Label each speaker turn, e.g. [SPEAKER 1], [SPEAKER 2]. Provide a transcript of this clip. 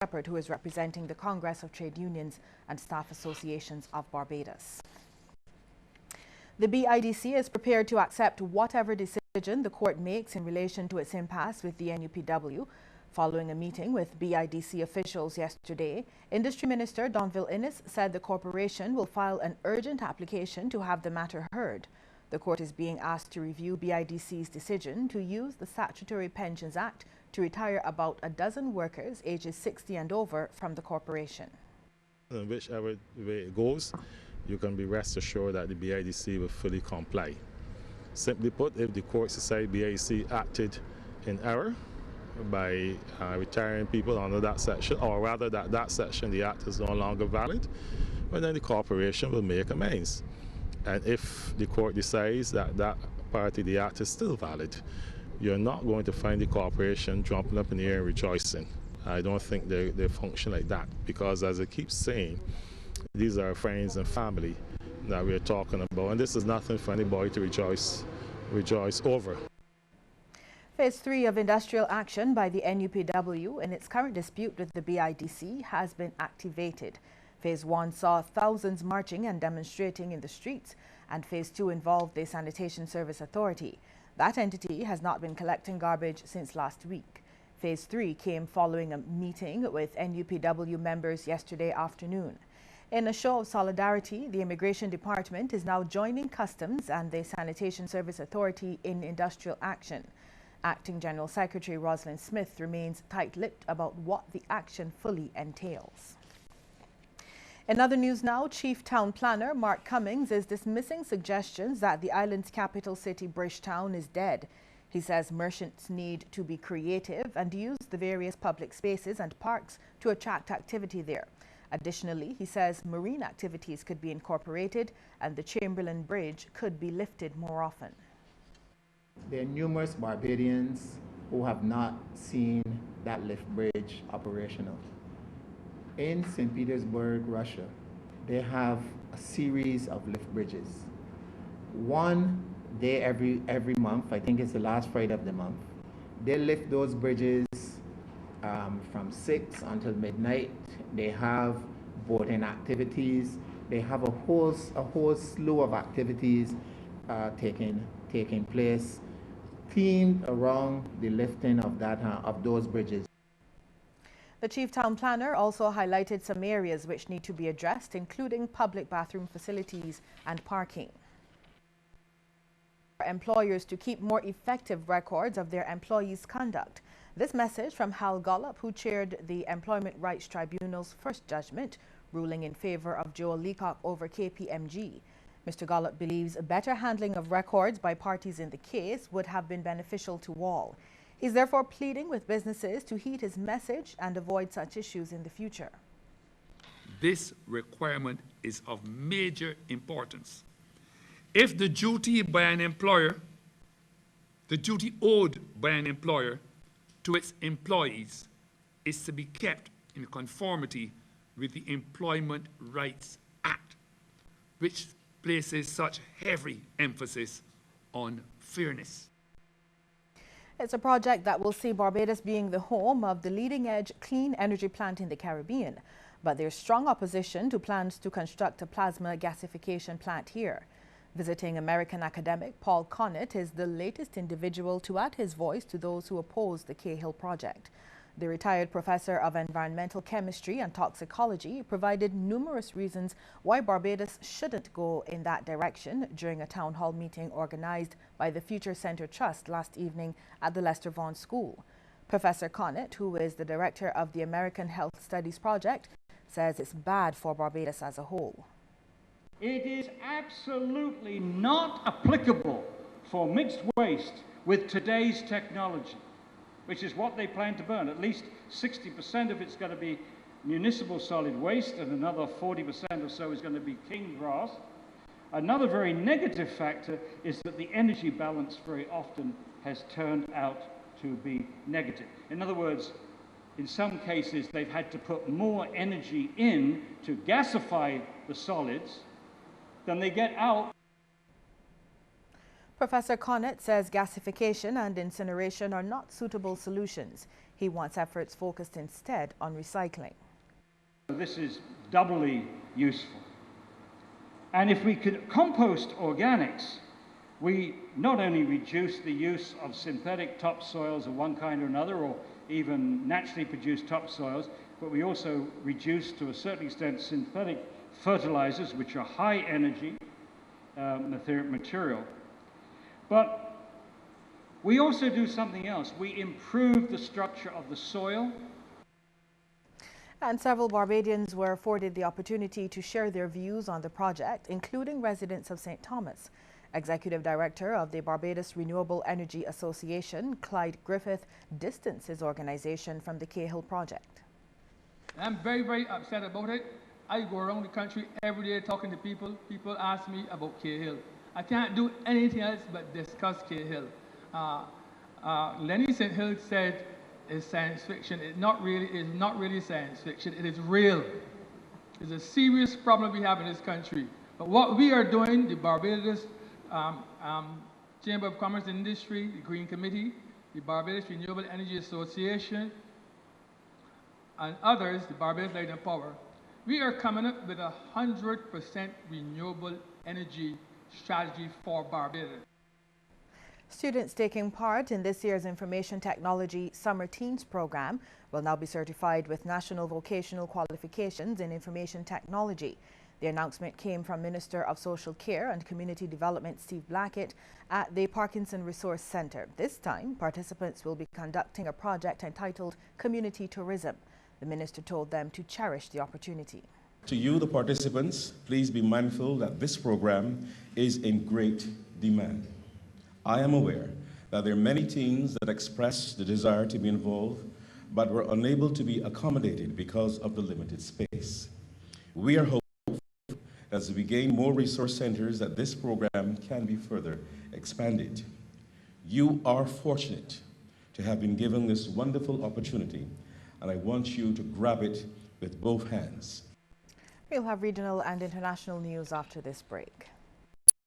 [SPEAKER 1] Shepherd, who is representing the Congress of Trade Unions and Staff Associations of Barbados. The BIDC is prepared to accept whatever decision the court makes in relation to its impasse with the NUPW. Following a meeting with BIDC officials yesterday, Industry Minister Donville Innes said the corporation will file an urgent application to have the matter heard. The court is being asked to review BIDC's decision to use the Statutory Pensions Act to retire about a dozen workers ages 60 and over from the corporation.
[SPEAKER 2] Whichever way it goes, you can be rest assured that the BIDC will fully comply. Simply put, if the courts decide BIDC acted in error by retiring people under that section, or rather that section, the act is no longer valid, well, then the corporation will make amends. And if the court decides that that part of the act is still valid, you're not going to find the corporation jumping up in the air and rejoicing. I don't think they function like that, because as I keep saying, these are friends and family that we're talking about, and this is nothing for anybody to rejoice over.
[SPEAKER 1] Phase 3 of industrial action by the NUPW in its current dispute with the BIDC has been activated. Phase 1 saw thousands marching and demonstrating in the streets, and Phase 2 involved the Sanitation Service Authority. That entity has not been collecting garbage since last week. Phase 3 came following a meeting with NUPW members yesterday afternoon. In a show of solidarity, the Immigration Department is now joining Customs and the Sanitation Service Authority in industrial action. Acting General Secretary Rosalind Smith remains tight-lipped about what the action fully entails. In other news now, Chief Town Planner Mark Cummings is dismissing suggestions that the island's capital city, Bridgetown, is dead. He says merchants need to be creative and use the various public spaces and parks to attract activity there. Additionally, he says marine activities could be incorporated and the Chamberlain Bridge could be lifted more often.
[SPEAKER 3] There are numerous Barbadians who have not seen that lift bridge operational. In St. Petersburg, Russia, they have a series of lift bridges. One day every month, I think it's the last Friday of the month, they lift those bridges from 6 until midnight. They have boating activities. They have a whole slew of activities taking place, themed around the lifting of those bridges.
[SPEAKER 1] The Chief Town Planner also highlighted some areas which need to be addressed, including public bathroom facilities and parking. For employers to keep more effective records of their employees' conduct. This message from Hal Gollop, who chaired the Employment Rights Tribunal's first judgment, ruling in favor of Joel Leacock over KPMG. Mr. Gollop believes a better handling of records by parties in the case would have been beneficial to all. He's therefore pleading with businesses to heed his message and avoid such issues in the future.
[SPEAKER 4] This requirement is of major importance. If the duty owed by an employer to its employees is to be kept in conformity with the Employment Rights Act, which places such heavy emphasis on fairness.
[SPEAKER 1] It's a project that will see Barbados being the home of the leading-edge clean energy plant in the Caribbean, but there's strong opposition to plans to construct a plasma gasification plant here. Visiting American academic Paul Connett is the latest individual to add his voice to those who oppose the Cahill project. The retired professor of environmental chemistry and toxicology provided numerous reasons why Barbados shouldn't go in that direction during a town hall meeting organized by the Future Center Trust last evening at the Lester Vaughan School. Professor Connett, who is the director of the American Health Studies Project, says it's bad for Barbados as a whole.
[SPEAKER 5] It is absolutely not applicable for mixed waste with today's technology, which is what they plan to burn. At least 60% of it's going to be municipal solid waste, and another 40% or so is going to be king grass. Another very negative factor is that the energy balance very often has turned out to be negative. In other words, in some cases, they've had to put more energy in to gasify the solids than they get out. Professor Connett says gasification and incineration are not suitable solutions. He
[SPEAKER 1] He wants efforts focused instead on recycling.
[SPEAKER 5] This is doubly useful. And if we could compost organics, we not only reduce the use of synthetic topsoils of one kind or another, or even naturally produced topsoils, but we also reduce to a certain extent synthetic fertilizers, which are high energy material. But we also do something else. We improve the structure of the soil.
[SPEAKER 1] And several Barbadians were afforded the opportunity to share their views on the project, including residents of St. Thomas. Executive Director of the Barbados Renewable Energy Association, Clyde Griffith, distanced his organization from the Cahill project.
[SPEAKER 6] I'm very, very upset about it. I go around the country every day talking to people. People ask me about Cahill. I can't do anything else but discuss Cahill. Lenny St. Hill said it's science fiction. It's not really science fiction. It is real. It's a serious problem we have in this country. But what we are doing, the Barbados Chamber of Commerce and Industry, the Green Committee, the Barbados Renewable Energy Association, and others, the Barbados Light and Power, we are coming up with 100% renewable energy strategy for Barbados.
[SPEAKER 1] Students taking part in this year's Information Technology Summer Teens program will now be certified with National Vocational Qualifications in Information Technology. The announcement came from Minister of Social Care and Community Development Steve Blackett at the Parkinson Resource Centre. This time, participants will be conducting a project entitled Community Tourism. The minister told them to cherish the opportunity.
[SPEAKER 7] To you, the participants, please be mindful that this program is in great demand. I am aware that there are many teens that express the desire to be involved, but were unable to be accommodated because of the limited space. We are hopeful as we gain more resource centers that this program can be further expanded. You are fortunate to have been given this wonderful opportunity, and I want you to grab it with both hands.
[SPEAKER 1] We'll have regional and international news after this break.